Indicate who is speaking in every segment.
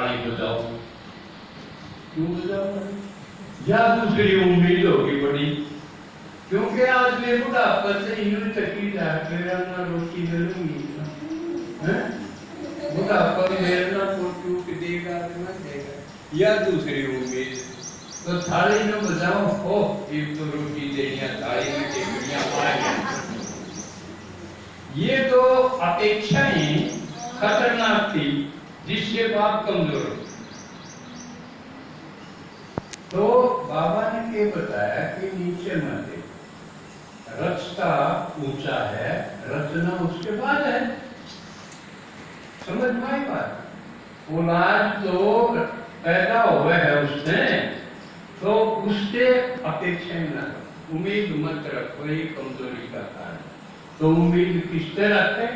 Speaker 1: ताली बजाओ। क्यों बजाओ? या दूसरी उम्मीद होगी बड़ी, क्योंकि आज मैं बुढ़ापा से यूं तकी जा मेरा ना रोटी मिलूंगी ना, बुढ़ापा मेरा ना फोटो देगा ना देगा, या दूसरी उम्मीद। तो थाली में बजाओ, हो एक तो रोटी देनिया थाली में टेकड़ियां मारिया। ये तो अपेक्षाएं खतरनाक थी जिससे बाप कमजोर हो। तो बाबा ने ये बताया कि नीचे मत दे, रचता ऊंचा है, रचना उसके बाद है। समझ में आई बात? औलाद तो पैदा हुआ है उसने, तो उससे अपेक्षाएं न रखो, उम्मीद मत रखो, ये कमजोरी का कारण। तो उम्मीद किससे रखे?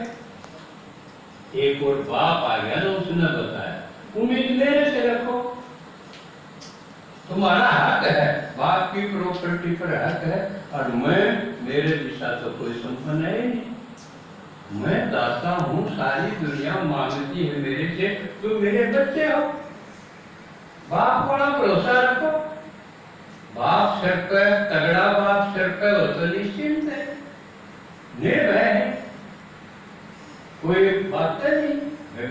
Speaker 1: एक और बाप आ गया ना, उसने बताया उम्मीद मेरे से रखो। तुम्हारा हक है, बाप की प्रॉपर्टी पर हक है, और मेरे दिशा तो कोई संपन्न है नहीं। मैं दाता हूँ, सारी दुनिया मांगती है मेरे से, तुम मेरे बच्चे हो। बाप बड़ा भरोसा रखो, बाप सिर पे, तगड़ा बाप सिर पे हो तो निश्चिंत है, निर्भय है, कोई बात नहीं।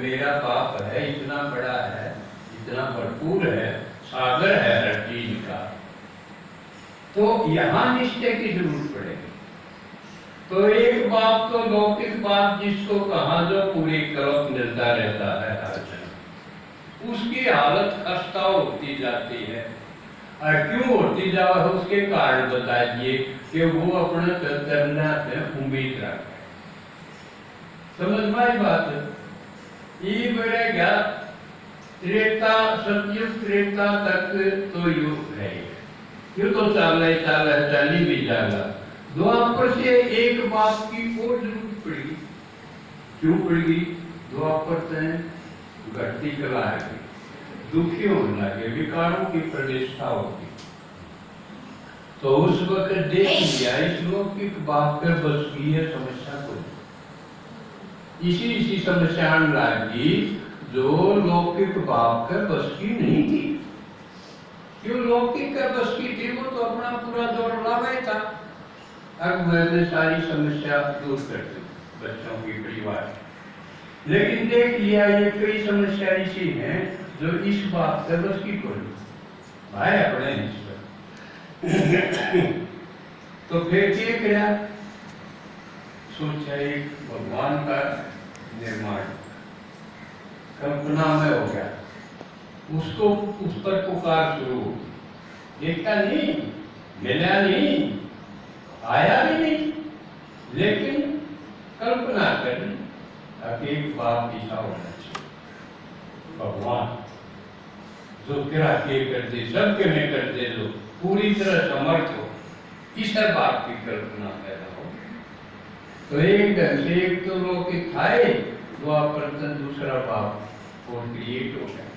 Speaker 1: मेरा बाप है, इतना बड़ा है, इतना भरपूर है, सागर है हर चीज का। तो यहाँ निश्चय की जरूरत पड़ेगी। तो एक बाप तो लौकिक बाप जिसको कहा जो पूरी कल्प मिलता रहता है हर जगह, उसकी हालत खस्ता होती जाती है। और क्यों होती जाए उसके कारण बता दिए कि वो अपने करना से उम्मीद रखते। समझ में आई बात? ये बड़े क्या त्रेता, सतयुग त्रेता तक तो युग है, ये तो चाली भी जाएगा। द्वापर से एक बाप की और जरूरत पड़ी। क्यों पड़ी? द्वापर से घटती कला है, दुखी होने लगे, विकारों की प्रतिष्ठा होगी। तो उस वक्त देख लिया इस लौकिक बाप के बस की है समस्या को, इसी समस्या लागी जो लौकिक बाप के बस की नहीं थी। क्यों लौकिक के बस की थी? वो तो अपना पूरा जोर लगा था। अब मैंने सारी समस्या दूर कर दी बच्चों की, परिवार। लेकिन देख लिया ये कई समस्या ऐसी हैं जो इस बात से बस की कोई भाई अपने इस पर। तो फिर क्या किया? सोचा एक भगवान का निर्माण कल्पना में हो गया, उसको उस पर पुकार शुरू। देखा नहीं, मिला नहीं, आया भी नहीं, लेकिन कल्पना कर एक बाप दिशा होना चाहिए, भगवान जो किरा के कर दे, सबके में कर दे, जो पूरी तरह समर्थ हो, इस बाप की कल्पना पैदा हो। तो एक ढंग से एक तो लोग खाए, द्वापर दूसरा बाप और क्रिएट हो गया।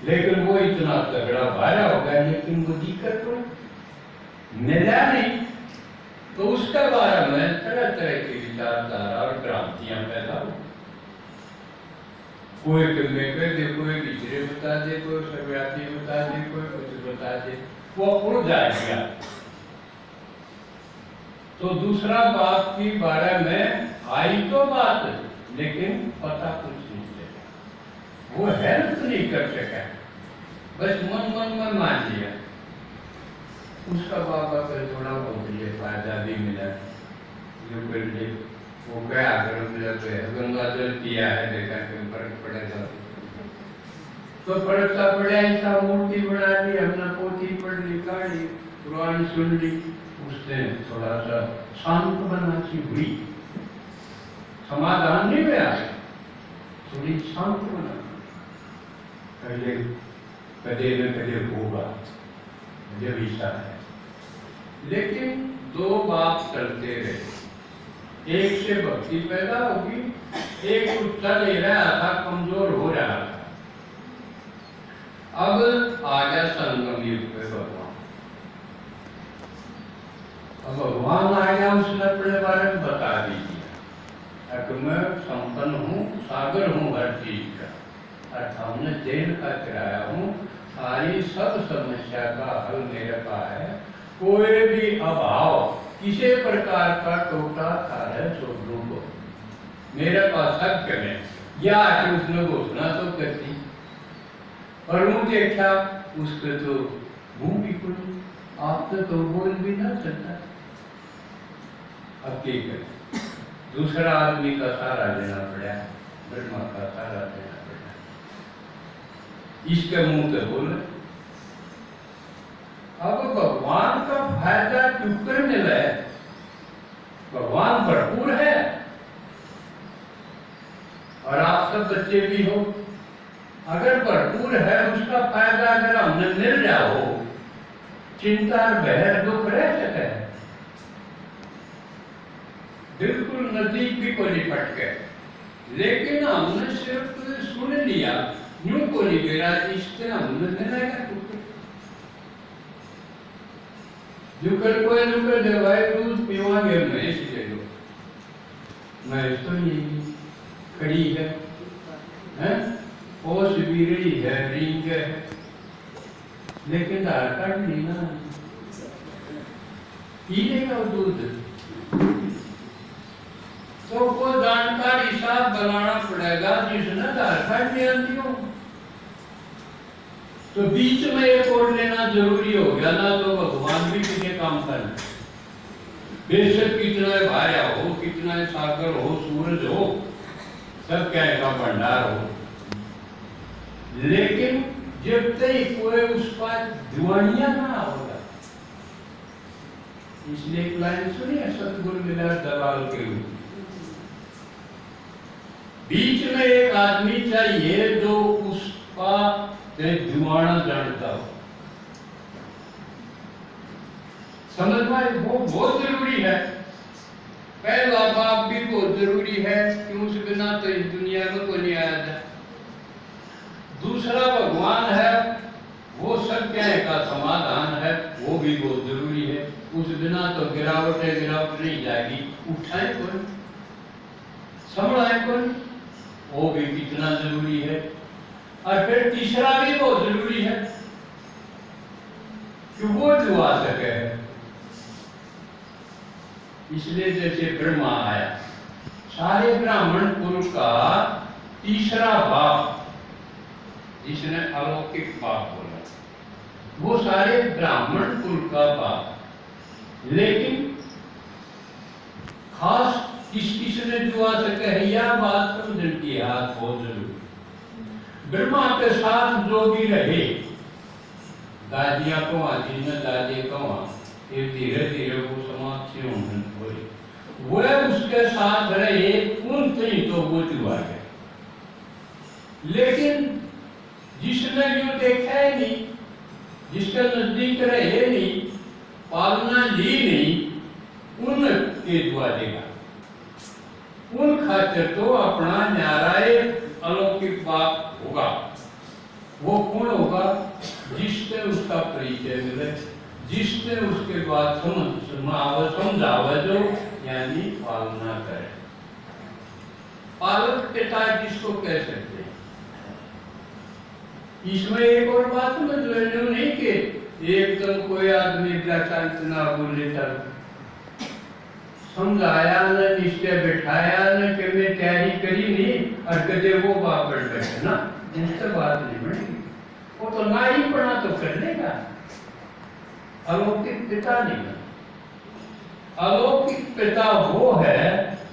Speaker 1: लेकिन वो इतना तगड़ा भारा हो गया, लेकिन वो दिक्कत तो मिला नहीं। तो उसके बारे में तरह तरह की विचारधारा और क्रांतियां पैदा हो। कोई में कर दे, कोई दूसरे बता दे, कोई सर्वव्यापी बता दे, कोई कुछ बता दे, वो उड़ जाएगा। तो दूसरा बात के बारे में आई तो बात, लेकिन पता कुछ नहीं चला, वो हेल्प नहीं कर सका, बस मन में मान लिया। उसका बाबा का थोड़ा बहुत ये फायदा भी मिला, जो कर ले वो क्या आग्रह मिला तो गंगा जल पिया है, देखा कि फर्क पड़ेगा। तो फर्क सा पड़ा, ऐसा मूर्ति बना ली, हमने पोथी पढ़ ली, काढ़ी, कुरान सुन ली, उसने थोड़ा सा शांत बना सी हुई, समाधान नहीं हुआ, थोड़ी शांत बना। पहले कदे न कदे होगा, जब ईसा है। लेकिन दो बात चलते रहे, एक से भक्ति पैदा होगी, एक उच्चा ले रहा था, कमजोर हो रहा था। अब आ गया संगम युग पे भगवान। अब भगवान आ गया, उसने अपने बारे में बता दीजिए कि मैं संपन्न हूँ, सागर हूँ हर चीज का, अर्थात जेल का किराया हूँ, सारी सब समस्या का हल मेरे पास है। कोई भी अभाव किसी प्रकार का टोटा कार्य छोड़ों को मेरे पास सत्य में या कि उसने घोषणा तो करती और मुझे देखा उसके तो मुंह भी खुली, आप तो बोल भी ना सकता। अब क्या करें, दूसरा आदमी का सहारा लेना पड़ा, ब्रह्मा का सहारा लेना पड़ा। इसके मुंह से बोले अब भगवान का फायदा क्यों करने लगे? भगवान भरपूर है और आप सब बच्चे भी हो। अगर भरपूर है उसका फायदा अगर हमने मिल जाओ, चिंता और बहर दुख रह सके, बिल्कुल नजदीक भी को नहीं फटके। लेकिन हमने सिर्फ सुन लिया, यूं को नहीं गिरा, इससे हमने मिलेगा जुकर कोई जुकर दवाई दूध पीवांगे मैं ले लो, मैं तो नहीं खड़ी है, हैं? ओस भी रही है, रिंग है, लेकिन आधार कार्ड नहीं ना, पी लेगा वो दूध। तो वो जानकार हिसाब बनाना पड़ेगा जिसने आधार कार्ड नहीं आती हो। तो बीच में एक और लेना जरूरी हो गया ना, तो भगवान भी किसी काम करना, बेशक कितना भाया हो, कितना सागर हो, सूरज हो, सब क्या का भंडार हो, लेकिन जब तक कोई उस पर दीवानिया ना होगा। इसलिए एक लाइन सुनिए सतगुरु मिला दलाल के रूप, बीच में एक आदमी चाहिए जो उसका जुआना जानता हो। समझ में वो बहुत जरूरी है। पहला बाप भी बहुत जरूरी है कि उस बिना तो इस दुनिया में कोई नहीं आया जाए। दूसरा भगवान है, वो सब क्या का समाधान है, वो भी बहुत जरूरी है। उस बिना तो गिरावट नहीं जाएगी। उठाए कौन, संभलाए कौन, वो भी कितना जरूरी है। और फिर तीसरा भी बहुत जरूरी है कि वो दुआ सके। इसलिए जैसे ब्रह्मा आया, सारे ब्राह्मण कुल का तीसरा बाप जिसने अलौकिक बाप बोला, वो सारे ब्राह्मण कुल का बाप। लेकिन खास किस ने दुआ सके यह बात समझने की हाथ बहुत जरूरी। ब्रह्मा के साथ जो भी रहे, दादियां को आजी न दादी को, फिर धीरे धीरे वो समाज से वो उसके साथ रहे, उन कहीं तो वो जुआ गया। लेकिन जिसने जो देखा है नहीं, जिसके नजदीक रहे नहीं, पालना ली नहीं, उनके दुआ देगा। उन खातिर तो अपना न्याराय अलौकिक बाप होगा। वो कौन होगा? जिससे उसका परिचय मिले, जिससे उसके बाद समझावे जो यानी पालना करे। पालक पिता जिसको कह सकते हैं। इसमें एक और बात समझ लो नहीं कि एकदम कोई आदमी ना बोले तब समझाया न, निश्चय बैठाया न, कि मैं तैयारी करी नहीं और कदे वो बाप बैठे ना, जिससे बात नहीं बनेगी। वो तो ना ही पढ़ा तो कर लेगा। अलौकिक पिता नहीं, अलौकिक पिता वो है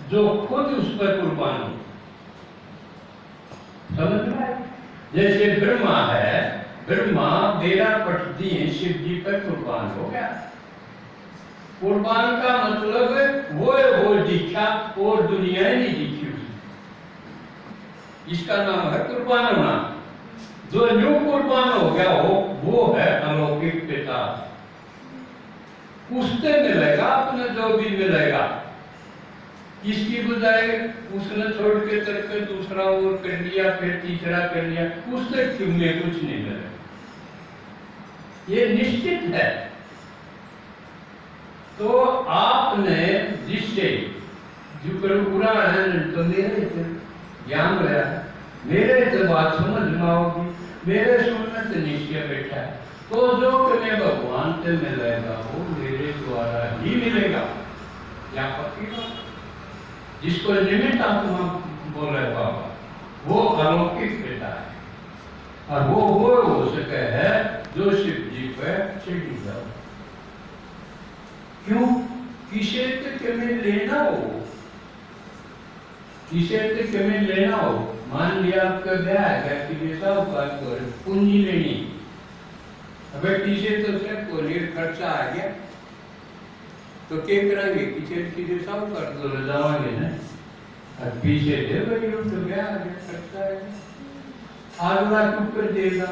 Speaker 1: जो खुद उस पर कुर्बान हो। समझ में? जैसे ब्रह्मा है, ब्रह्मा बेरा पट दिए शिव जी पर कुर्बान हो गया। कुर्बान का मतलब वो दीक्षा और दुनिया नहीं दीखी हुई, इसका नाम है कुर्बान होना। जो न्यू कुर्बान हो गया हो वो है अलौकिक पिता। उससे मिलेगा अपने जो भी मिलेगा। इसकी बजाय उसने छोड़ के करके दूसरा और कर लिया, फिर तीसरा कर लिया, उससे तुम्हें कुछ नहीं मिलेगा। ये निश्चित है। तो आपने जिससे जो बुरा है तो मेरे ज्ञान गया, मेरे तो बात समझ में आओगी, मेरे सुनने से निश्चय बैठा है, तो जो तुम्हें भगवान से मिलेगा वो मेरे द्वारा ही मिलेगा। क्या पक्की बात? जिसको निमित्त आत्मा बोले बाबा, वो अलौकिक पिता है, और वो हो सके है जो शिव जी पे चढ़ी जाओ। क्यों? किसे तक में लेना हो, किसे तक में लेना हो। मान लिया आपका ब्याह है कि बेटा पूंजी लेनी, अब किसे तो से कोई खर्चा आ गया तो क्या करेंगे, किसे सब कर दो ले जाओगे ना, और पीछे दे भाई तो ब्याह आ गया, खर्चा है आज रात ऊपर देगा।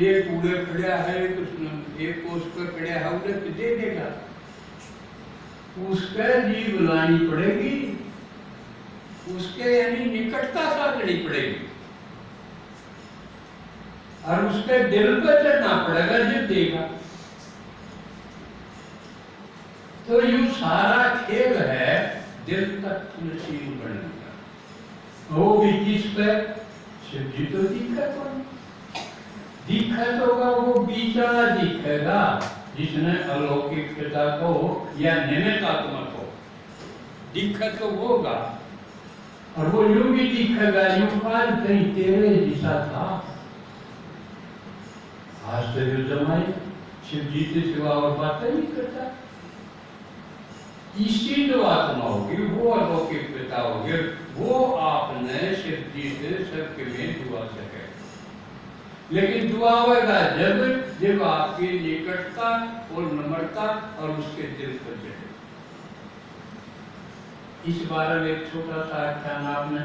Speaker 1: एक कूड़े खड़ा है तो एक पोस्ट पर खड़ा है उधर तो दे देगा, उसका जी बुलानी पड़ेगी, उसके यानी निकटता साधनी पड़ेगी, और उसके दिल पर चढ़ना पड़ेगा जब देगा। तो यूं सारा खेल है दिल तक नसीब बनने का। वो भी किस पे? शिव जी तो दिक्कत होगी, दिक्कत होगा वो बीचा दिखेगा जिसने अलौकिक पिता को या निमित्त आत्मा को दिक्कत तो होगा, और वो यूं भी दिखेगा यूं काल कहीं तेरे जैसा था। आज तो जो जमाई शिव जी से सिवा और बात नहीं करता, इसी जो आत्मा होगी वो अलौकिक पिता होगी, वो आपने शिव जी से सबके में दुआ सके। लेकिन दुआ होगा जब आपकी निकटता और नम्रता और उसके दिल पर चढ़े। इस बारे में एक छोटा सा ख्याल आपने